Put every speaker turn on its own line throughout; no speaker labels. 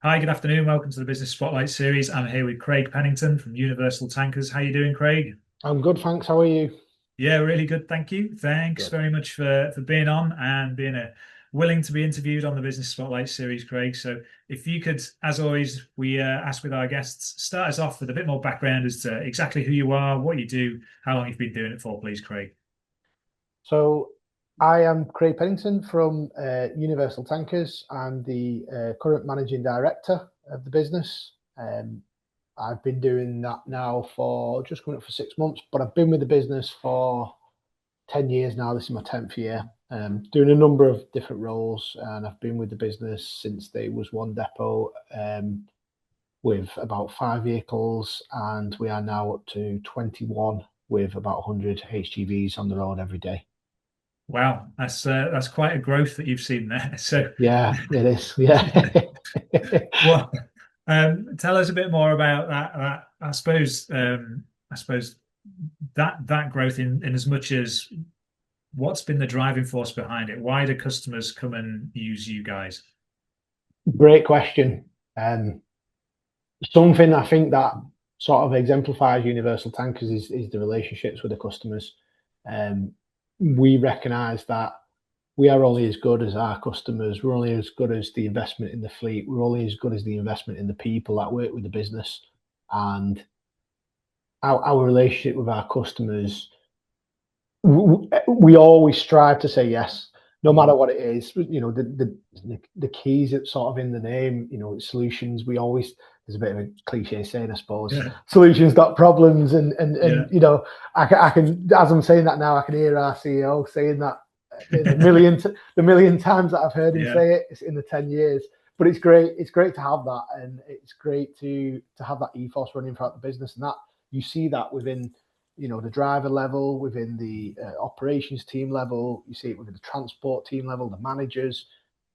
Hi, good afternoon. Welcome to the Business Spotlight series. I'm here with Craig Pennington from Universal Tankers. How you doing, Craig?
I'm good, thanks. How are you?
Yeah, really good. Thank you. Thanks
Good.
very much for being on and being willing to be interviewed on the Business Spotlight series, Craig. So if you could, as always, we ask with our guests, start us off with a bit more background as to exactly who you are, what you do, how long you've been doing it for, please, Craig.
So, I am Craig Pennington from Universal Tankers. I'm the current managing director of the business. I've been doing that now for just coming up for 6 months, but I've been with the business for 10 years now. This is my 10th year, doing a number of different roles. And I've been with the business since there was one depot with about 5 vehicles, and we are now up to 21 with about 100 HGVs on the road every day.
Wow, that's quite a growth that you've seen there. So,
Yeah, it is. Yeah.
well, tell us a bit more about that. I suppose that growth in as much as what's been the driving force behind it? Why do customers come and use you guys?
Great question. Um, Something I think that sort of exemplifies Universal Tankers is the relationships with the customers. Um, we recognise that we are only as good as our customers. We're only as good as the investment in the fleet. We're only as good as the investment in the people that work with the business. And our relationship with our customers, we always strive to say yes, no matter
Mhm.
what it is. You know, the keys that sort of in the name. You know, solutions. We always, there's a bit of a cliche saying, I suppose.
Yeah,
Solutions, not problems. And
yeah,
you know, I can, as I'm saying that now, I can hear our CEO saying that the million times that I've heard him
yeah.
say it. It's in the 10 years. But it's great. It's great to have that, and it's great to have that ethos running throughout the business, and that you see that within, you know, the driver level, within the operations team level. You see it within the transport team level, the managers.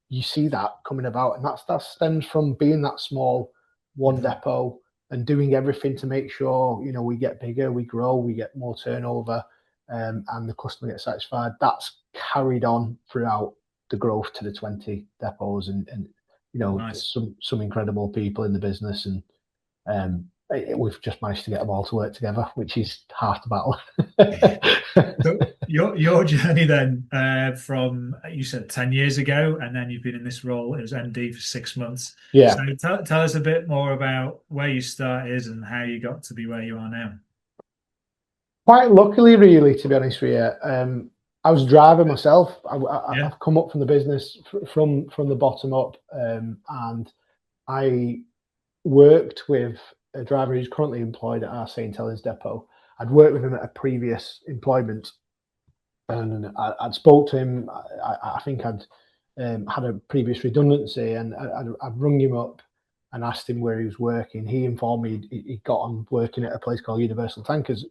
You see that coming about, and that stems from being that small one
Mhm.
depot and doing everything to make sure, you know, we get bigger, we grow, we get more turnover, and the customer gets satisfied. That's carried on throughout the growth to the 20 depots, and you know,
Nice.
some incredible people in the business, and we've just managed to get them all to work together, which is half the battle.
So your journey then from you said 10 years ago, and then you've been in this role as MD for 6 months. So
Yeah,
tell us a bit more about where you started and how you got to be where you are now.
quite luckily, really, to be honest with you. I was driving myself.
Yeah.
I've come up from the business from the bottom up, and I worked with a driver who's currently employed at our St Helens depot. I'd worked with him at a previous employment, and I'd spoke to him. I think I'd had a previous redundancy, and I'd rung him up and asked him where he was working. He informed me he got on working at a place called Universal Tankers,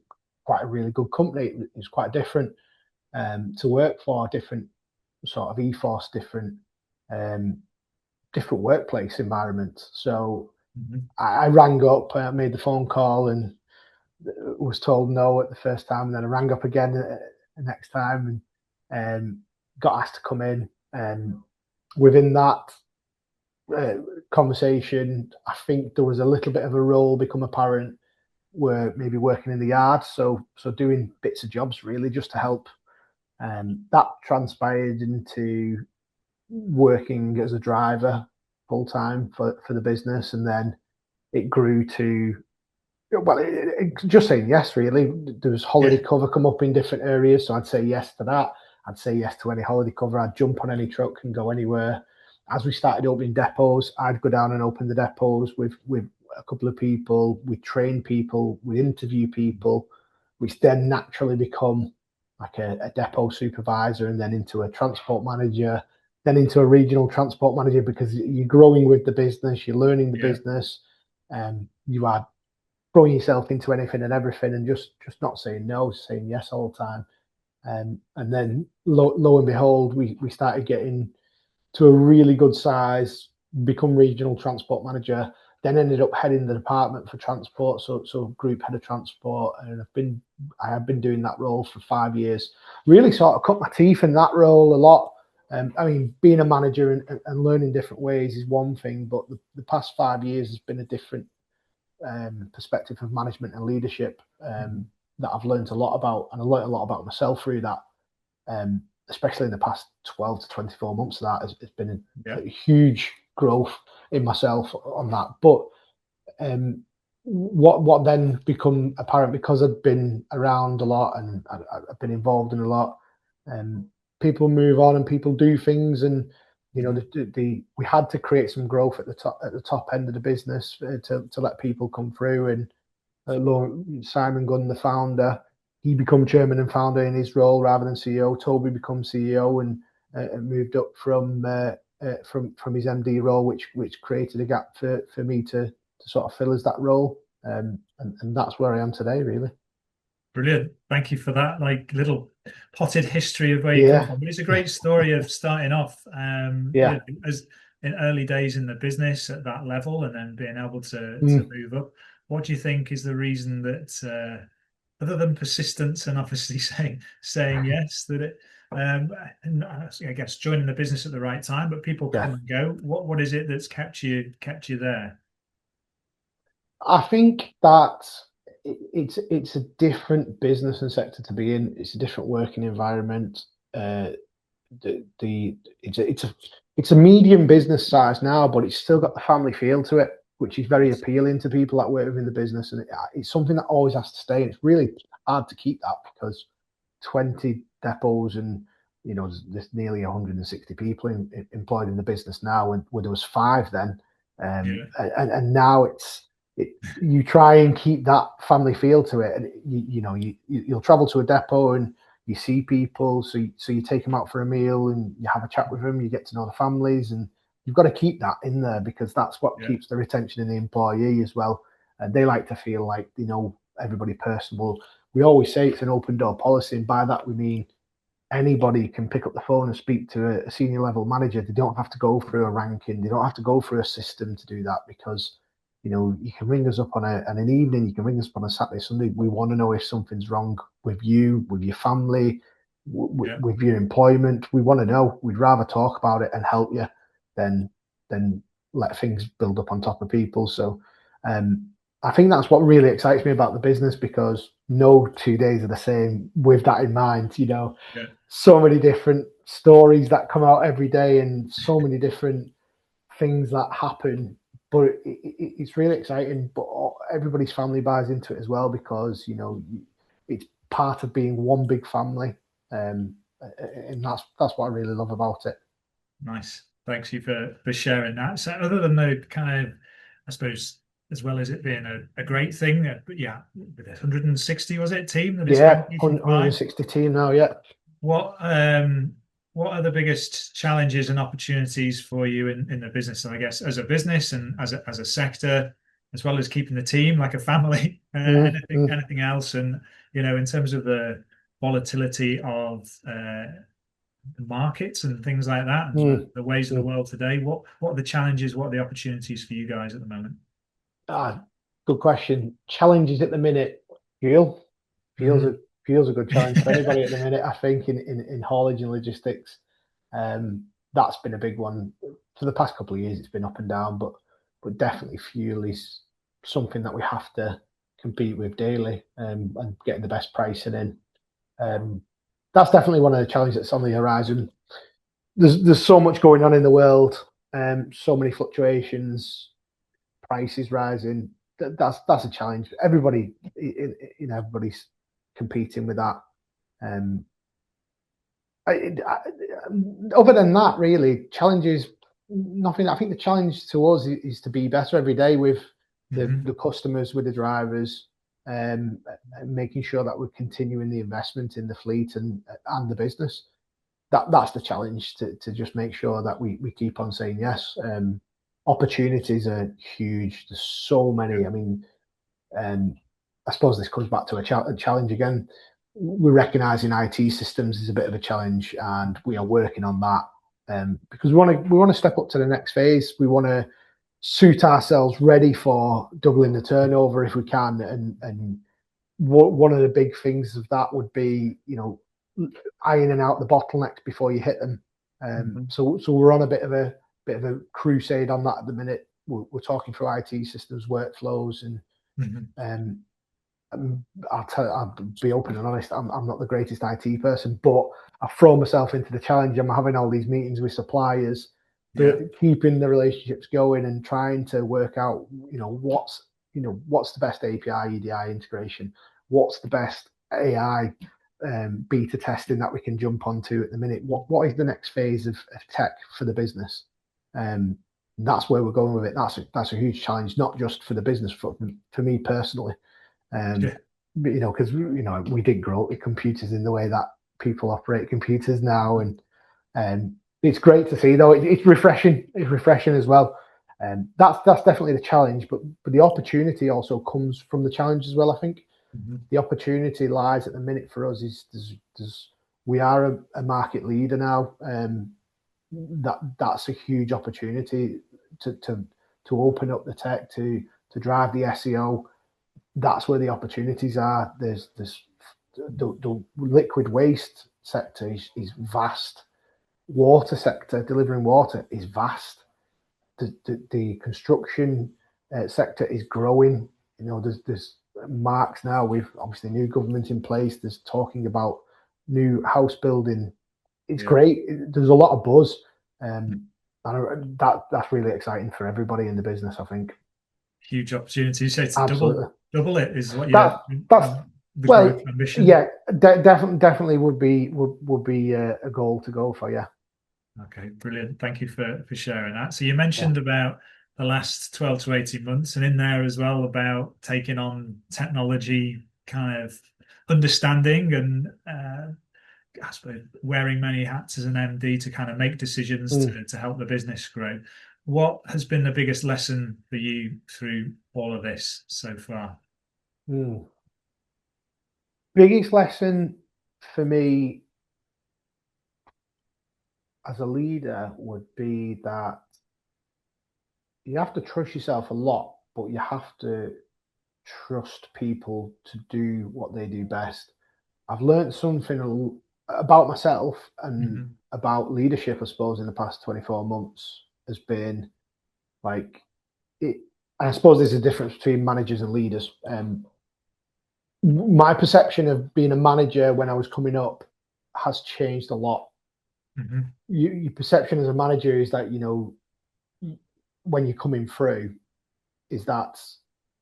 quite a really good company. It was quite different to work for, different sort of ethos, um, different workplace environment. So
Mhm.
I rang up, made the phone call, and was told no at the first time, and then I rang up again the next time, and got asked to come in. And within that uh, conversation, I think there was a little bit of a role become apparent where maybe working in the yard, so doing bits of jobs really just to help. That transpired into working as a driver full time for the business, and then it grew to, well, just saying yes, really. There was holiday
Yeah.
cover come up in different areas, so I'd say yes to that. I'd say yes to any holiday cover. I'd jump on any truck and go anywhere. As we started opening depots, I'd go down and open the depots with a couple of people. We train people, we interview people, which then naturally become like a depot supervisor, and then into a transport manager, then into a regional transport manager, because you're growing with the business, you're learning the
Yeah.
business, you are throwing yourself into anything and everything, and just not saying no, saying yes all the time. And then lo and behold, we started getting to a really good size, become regional transport manager, then ended up heading the department for transport, so group head of transport, and I have been doing that role for 5 years. Really sort of cut my teeth in that role a lot. I mean, being a manager and learning different ways is one thing, but the past 5 years has been a different perspective of management and leadership
Mhm.
that I've learned a lot about, and I learned a lot about myself through that. Especially in the past 12 to 24 months, of that has been
Yeah.
a huge growth in myself on that. But um, what then become apparent, because I've been around a lot and I've been involved in a lot. Um, People move on and people do things, and
Mhm.
we had to create some growth at the top end of the business to let people come through. And Simon Gunn, the founder, he became chairman and founder in his role rather than CEO. Toby became CEO and moved up from his MD role, which created a gap for me to sort of fill as that role. And that's where I am today, really.
Brilliant. Thank you for that, like little potted history of where you come
Yeah,
from. But it's a great story of starting off,
yeah,
as in early days in the business at that level, and then being able to
mm,
move up. What do you think is the reason that, other than persistence and obviously saying yes, that it, and I guess joining the business at the right time, but people
yeah.
come and go. What is it that's kept you there?
I think that it's a different business and sector to be in. It's a different working environment. Uh, the it's a medium business size now, but it's still got the family feel to it, which is very
Yes.
appealing to people that work within the business, and it's something that always has to stay. And it's really hard to keep that because 20 depots and there's nearly 160 people employed in the business now, and where there was five then,
Yeah.
and now you try and keep that family feel to it, and you'll travel to a depot and you see people, so you take them out for a meal and you have a chat with them, you get to know the families, and you've got to keep that in there because that's what
Yeah.
keeps the retention in the employee as well. And they like to feel like they know everybody personal. We always say it's an open door policy, and by that we mean anybody can pick up the phone and speak to a senior level manager. They don't have to go through a ranking. They don't have to go through a system to do that because, you can ring us up on an evening. You can ring us up on a Saturday, Sunday. We want to know if something's wrong with you, with your family,
Yeah.
with your employment. We want to know. We'd rather talk about it and help you than than let things build up on top of people. So, um, I think that's what really excites me about the business because no 2 days are the same with that in mind.
Yeah.
So many different stories that come out every day and so many different things that happen. But it's really exciting. But everybody's family buys into it as well because it's part of being one big family, and that's what I really love about it.
Nice. Thanks you for sharing that. So other than the kind of, I suppose, as well as it being a great thing, but yeah, with 160 was it team that it's
Yeah,
transitioned to by.
160 team now. Yeah.
What um what are the biggest challenges and opportunities for you in the business? I guess as a business and as a sector, as well as keeping the team like a family,
Mm, mm,
anything else, and in terms of the volatility of the markets and things like that, and the ways of the
mm.
world today. What are the challenges? What are the opportunities for you guys at the moment?
Ah, good question. Challenges at the minute. Fuel. Fuel's a
Hmm.
fuel's a good challenge for anybody at the minute. I think in haulage and logistics, that's been a big one for the past couple of years. It's been up and down, but definitely fuel is something that we have to compete with daily, and getting the best pricing in. Um, that's definitely one of the challenges that's on the horizon. There's so much going on in the world, so many fluctuations, prices rising. That's a challenge. Everybody's competing with that. Um, I, Other than that, really, challenges nothing. I think the challenge to us is to be better every day with
Hmm.
the customers, with the drivers, and making sure that we're continuing the investment in the fleet and the business. That's the challenge to just make sure that we keep on saying yes. Opportunities are huge. There's so
Yeah.
many. I mean, um, I suppose this comes back to a challenge again. We're recognising IT systems is a bit of a challenge, and we are working on that because we want to step up to the next phase. We want to suit ourselves ready for doubling the turnover if we can, and one of the big things of that would be ironing out the bottlenecks before you hit them.
Hmm.
So we're on a bit of a crusade on that at the minute. We're talking through IT systems, workflows, and
Hmm.
um, I'll be open and honest. I'm not the greatest IT person, but I've thrown myself into the challenge. I'm having all these meetings with suppliers,
Yeah.
keeping the relationships going and trying to work out, what's the best API EDI integration, what's the best AI beta testing that we can jump onto at the minute. What is the next phase of tech for the business? Um, that's where we're going with it. That's a huge challenge, not just for the business, for me personally. Um,
Yeah.
because we did grow up with computers in the way that people operate computers now, and it's great to see. Though it's refreshing. It's refreshing as well. That's definitely the challenge, but the opportunity also comes from the challenge as well. I think
Hmm.
the opportunity lies at the minute for us is we are a market leader now. That's a huge opportunity to open up the tech to drive the SEO. That's where the opportunities are. There's the liquid waste sector is vast. Water sector, delivering water, is vast. The construction sector is growing. There's marks now with obviously new government in place. There's talking about new house building. It's
Yeah.
great. There's a lot of buzz, and that's really exciting for everybody in the business, I think.
Huge opportunity. You say to
Absolutely.
double it is what
That's that's
the growth
well,
ambition.
yeah, definitely would be a goal to go for. Yeah,
Okay, brilliant. Thank you for sharing that. So you
yeah,
mentioned about the last 12 to 18 months, and in there as well about taking on technology kind of understanding and I suppose wearing many hats as an MD to kind of make decisions
mm,
to help the business grow. What has been the biggest lesson for you through all of this so far?
mm. Biggest lesson for me as a leader would be that you have to trust yourself a lot, but you have to trust people to do what they do best. I've learned something about myself and
Hmm.
about leadership, I suppose, in the past 24 months has been like it. I suppose there's a difference between managers and leaders. My perception of being a manager when I was coming up has changed a lot.
Hmm.
Your perception as a manager is that when you're coming through is that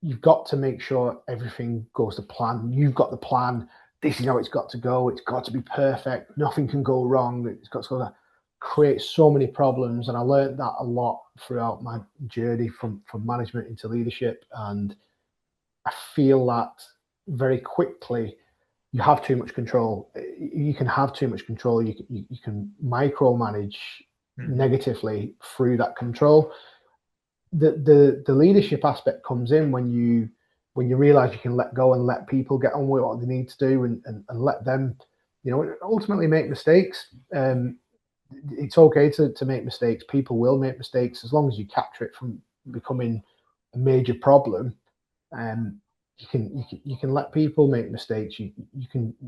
you've got to make sure everything goes to plan. You've got the plan. This is how it's got to go. It's got to be perfect. Nothing can go wrong. It's got to go to create so many problems. And I learned that a lot throughout my journey from management into leadership. And I feel that very quickly you have too much control. You can have too much control. You can micromanage
Hmm.
negatively through that control. The leadership aspect comes in when you realize you can let go and let people get on with what they need to do and let them ultimately make mistakes. It's okay to make mistakes. People will make mistakes as long as you capture it from becoming a major problem. um, you can let people make mistakes.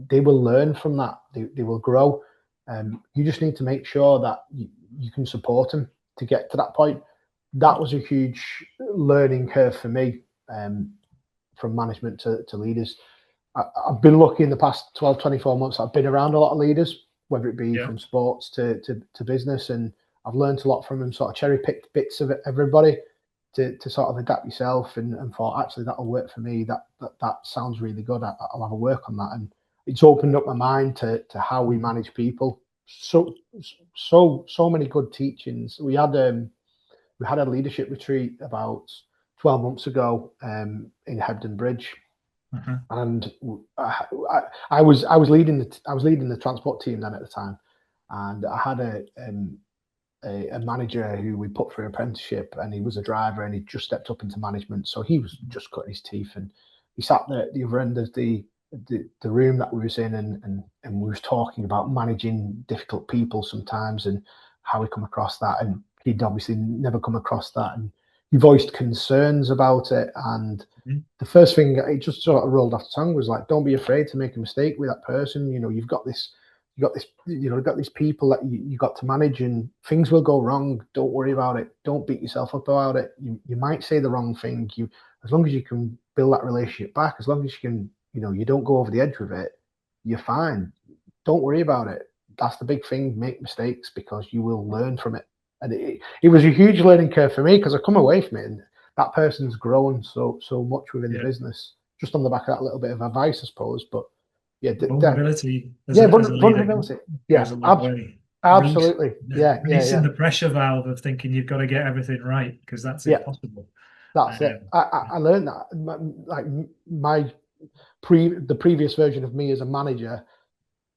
They will learn from that. They will grow. You just need to make sure that you can support them to get to that point. That was a huge learning curve for me, from management to leaders. I've been lucky in the past 12, 24 months. I've been around a lot of leaders, whether it be
Yeah.
from sports to business, and I've learned a lot from them. Sort of cherry picked bits of everybody to sort of adapt yourself, and thought actually that'll work for me. That sounds really good. I'll have a work on that, and it's opened up my mind to how we
Mhm.
manage people. So many good teachings. We had a leadership retreat about 12 months ago, in Hebden Bridge,
Uh-huh.
and I was leading the transport team then at the time, and I had a manager who we put through apprenticeship, and he was a driver, and he just stepped up into management, so he was just cutting his teeth, and he sat there at the other end of the room that we was in, and we was talking about managing difficult people sometimes and how we come across that, and he'd obviously never come across that, and he voiced concerns about it, and
Mhm.
the first thing it just sort of rolled off the tongue was like, don't be afraid to make a mistake with that person. You've got this you've got these people that you got to manage, and things will go wrong. Don't worry about it. Don't beat yourself up about it. You might say the wrong thing. As long as you can build that relationship back, as long as you can, you don't go over the edge with it, you're fine. Don't worry about it. That's the big thing. Make mistakes because you will learn from it. And it was a huge learning curve for me because I come away from it and that person's grown so much within the
Yeah.
business just on the back of that little bit of advice, I suppose. But yeah,
Vulnerability
yeah,
as a leader
vulnerability.
goes
Yeah,
a long way.
absolutely. Yeah, yeah,
Releasing
yeah,
the pressure valve of thinking you've got to get everything right because that's
yeah.
impossible.
That's it.
Um,
I learned that. Like my the previous version of me as a manager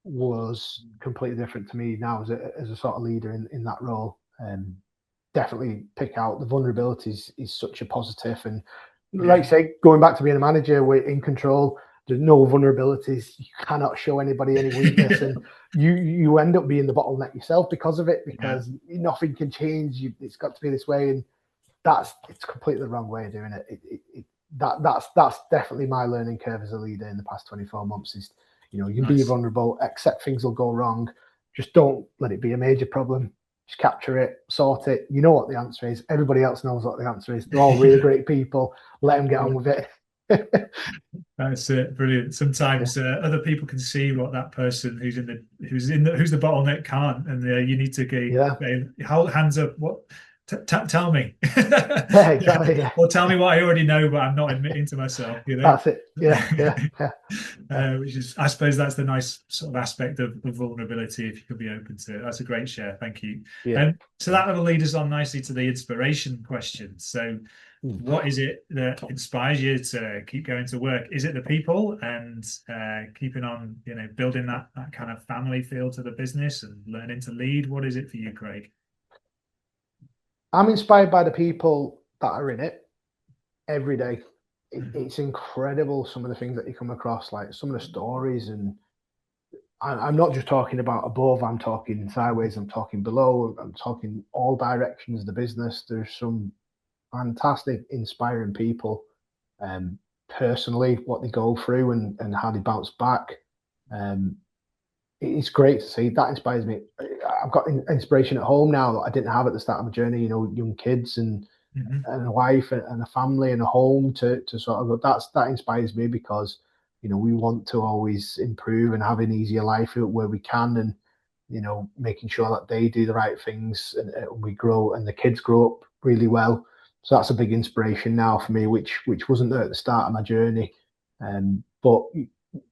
was completely different to me now as a sort of leader in that role. Definitely pick out the vulnerabilities is such a positive, and like
yeah,
I say, going back to being a manager, we're in control. There's no vulnerabilities. You cannot show anybody any weakness, and you end up being the bottleneck yourself because of it.
yeah,
Because nothing can change. It's got to be this way, and it's completely the wrong way of doing it. That's definitely my learning curve as a leader in the past 24 months. Is you can be
nice.
vulnerable, accept things will go wrong, just don't let it be a major problem. Just capture it, sort it. You know what the answer is. Everybody else knows what the answer is. They're all really
Yeah.
great people. Let them get on with it.
That's it. Brilliant.
Yeah,
Sometimes other people can see what that person who's the bottleneck can't, and you need to
yeah,
hold hands up. What? Tell me,
yeah, exactly. Yeah,
or tell me what I already know, but I'm not admitting to myself.
that's it. Yeah, yeah, yeah, yeah,
Which is, I suppose, that's the nice sort of aspect of vulnerability. If you could be open to it, that's a great share. Thank you.
yeah.
So that will lead us on nicely to the inspiration question. So
Mm.
what is it that inspires you to keep going to work? Is it the people and keeping on, building that kind of family feel to the business and learning to lead? What is it for you, Craig?
I'm inspired by the people that are in it every day.
Mhm.
It's incredible some of the things that you come across, like some of the stories. And I'm not just talking about above, I'm talking sideways, I'm talking below, I'm talking all directions of the business. There's some fantastic, inspiring people. Um, Personally, what they go through and how they bounce back. Um, it's great to see. That inspires me. I've got inspiration at home now that I didn't have at the start of my journey. Young kids
Mhm.
and a wife and a family and a home to sort of go. That inspires me because we want to always improve and have an easier life where we can, and making sure that they do the right things and we grow and the kids grow up really well. So that's a big inspiration now for me, which wasn't there at the start of my journey. But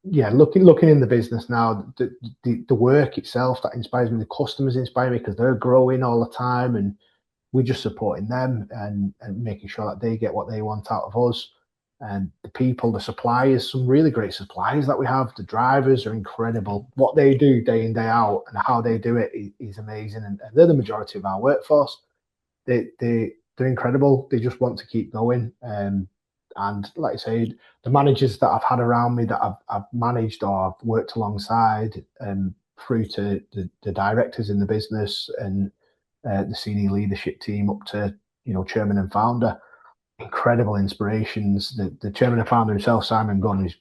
yeah, looking in the business now, the work itself that inspires me, the customers inspire me because they're growing all the time, and we're just supporting them and making sure that they get what they want out of us. And the people, the suppliers, some really great suppliers that we have. The drivers are incredible. What they do day in, day out, and how they do it is amazing. And they're the majority of our workforce. They're incredible. They just want to keep going. And like I said, the managers that I've had around me that I've managed or I've worked alongside, through to the directors in the business and the senior leadership team up to chairman and founder, incredible inspirations. The chairman and founder himself, Simon Gunn, is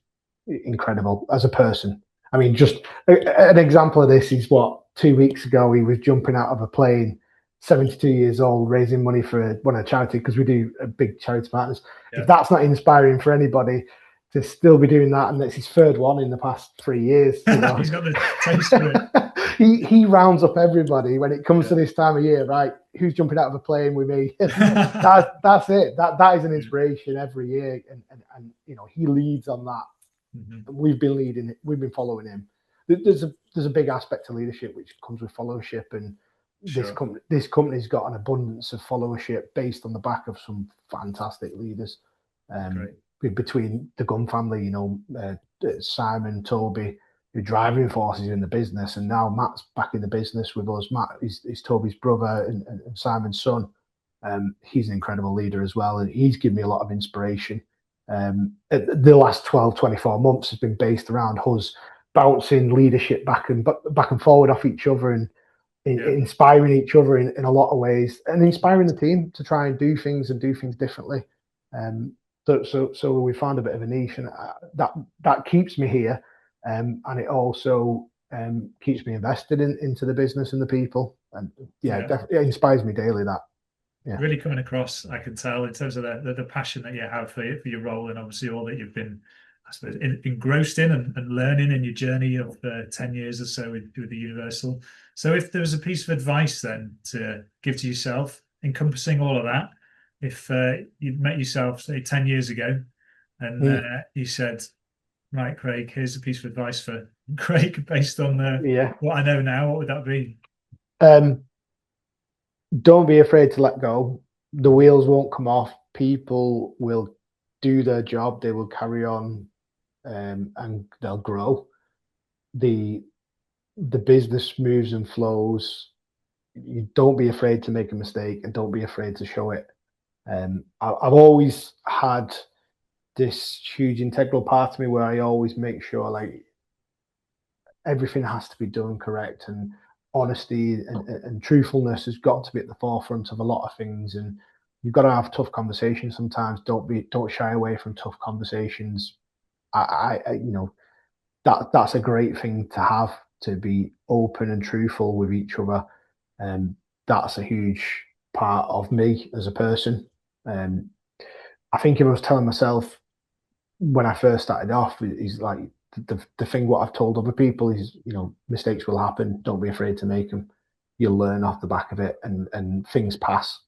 incredible as a person. I mean, just an example of this is what 2 weeks ago he was jumping out of a plane, 72 years old, raising money for one of the charity because we do a big charity partners. If
Yeah.
that's not inspiring for anybody to still be doing that, and it's his third one in the past 3 years,
He's got the taste for it.
he rounds up everybody when it comes to
Yeah.
this time of year, right? Who's jumping out of a plane with me? That's it. That is an
Yeah.
inspiration every year, and he leads on that.
Mhm.
And we've been leading it. We've been following him. There's a big aspect to leadership which comes with followership, and
Sure.
this company's got an abundance of followership based on the back of some fantastic leaders. Um,
Great.
Between the Gunn family, Simon, Toby, the driving forces in the business, and now Matt's back in the business with us. Matt is Toby's brother and Simon's son. He's an incredible leader as well, and he's given me a lot of inspiration. The last 12, 24 months has been based around us bouncing leadership back and forward off each other and
Yeah.
inspiring each other in a lot of ways, and inspiring the team to try and do things differently. Um, so we found a bit of a niche, and that keeps me here, and it also keeps me invested into the business and the people. And yeah,
Yeah,
it inspires me daily. That yeah,
really coming across, I can tell in terms of the passion that you have for your role, and obviously all that you've been, I suppose, engrossed in and learning in your journey of 10 years or so with the Universal. So if there was a piece of advice then to give to yourself, encompassing all of that, if you'd met yourself, say, 10 years ago, and
mm,
you said, right, Craig, here's a piece of advice for Craig based on
yeah.
what I know now, what would that be?
Um, don't be afraid to let go. The wheels won't come off. People will do their job. They will carry on, and they'll grow. the the business moves and flows. You don't be afraid to make a mistake, and don't be afraid to show it. I've always had this huge integral part of me where I always make sure like everything has to be done correct, and honesty and truthfulness has got to be at the forefront of a lot of things. And you've got to have tough conversations sometimes. Don't shy away from tough conversations. You know, that's a great thing to have, to be open and truthful with each other. And that's a huge part of me as a person. Um, I think if I was telling myself when I first started off, is like the thing what I've told other people is, mistakes will happen. Don't be afraid to make them. You'll learn off the back of it, and things pass.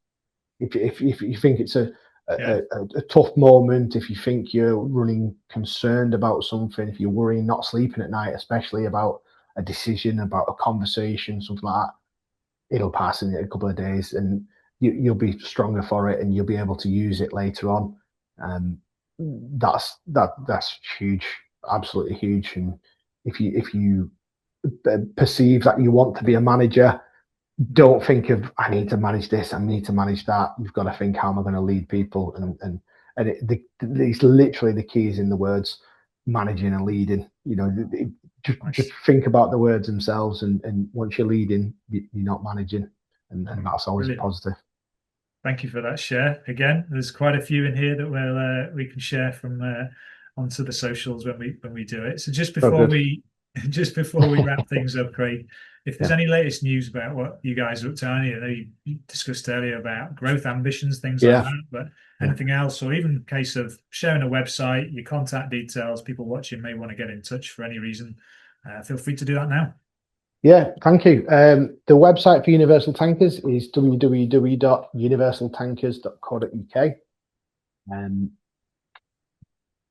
If you think it's
Yeah,
a tough moment, if you think you're running concerned about something, if you're worrying, not sleeping at night, especially about a decision, about a conversation, something like that, it'll pass in a couple of days, and you'll be stronger for it, and you'll be able to use it later on. Um, that's huge, absolutely huge. And if you perceive that you want to be a manager, don't think of I need to manage this, I need to manage that. You've got to think, how am I going to lead people? It's literally the key is in the words managing and leading. Just
nice.
think about the words themselves, and once you're leading, you're not managing, and that's always a
Brilliant.
positive.
Thank you for that share. Again, there's quite a few in here that we can share from onto the socials when we do it. So just
Oh,
before
good.
we just before we wrap things up, Craig, if there's
Yeah,
any latest news about what you guys are up to, I know you discussed earlier about growth ambitions, things like
yeah,
that, but
yeah,
anything else, or even a case of sharing a website, your contact details, people watching may want to get in touch for any reason, feel free to do that now.
yeah. Thank you. The website for Universal Tankers is www.universaltankers.co.uk. Um,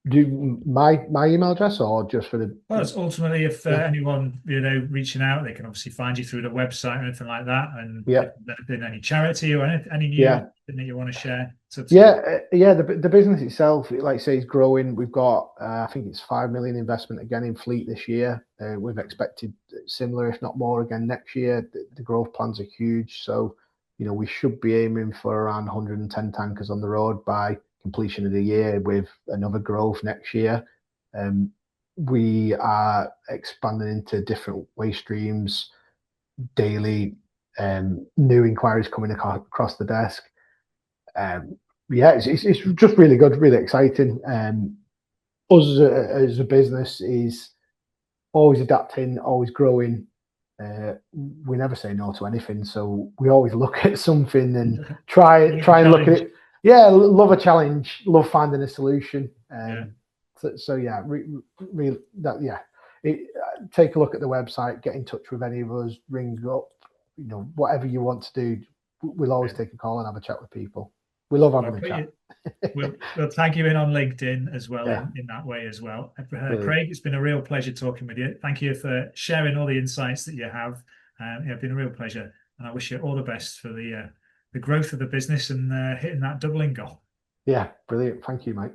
do my email address, or just for the
Well, it's ultimately if
yeah,
anyone reaching out, they can obviously find you through the website or anything like that. And
yeah,
if there's been any charity or any news
yeah.
that you want to share, it's up to you.
Yeah. The business itself, like I say, is growing. We've got, I think it's 5 million investment again in fleet this year. We've expected similar, if not more, again next year. The growth plans are huge, so we should be aiming for around 110 tankers on the road by completion of the year, with another growth next year. Um, we are expanding into different waste streams daily. New inquiries coming across the desk. um, yeah, it's just really good, really exciting. Us as a business is always adapting, always growing. We never say no to anything, so we always look at something and
Like a
try and look at
challenge.
it. Yeah, love a challenge, love finding a solution.
Yeah,
So yeah, that yeah. Take a look at the website, get in touch with any of us, ring up, whatever you want to do. We'll always
brilliant.
take a call and have a chat with people. We love
Well,
having
I'll
a
put
chat.
you. We'll tag you in on LinkedIn as well
Yeah,
in that way as well.
brilliant.
Craig, it's been a real pleasure talking with you. Thank you for sharing all the insights that you have. It's been a real pleasure, and I wish you all the best for the growth of the business and hitting that doubling goal.
Yeah, brilliant. Thank you, mate.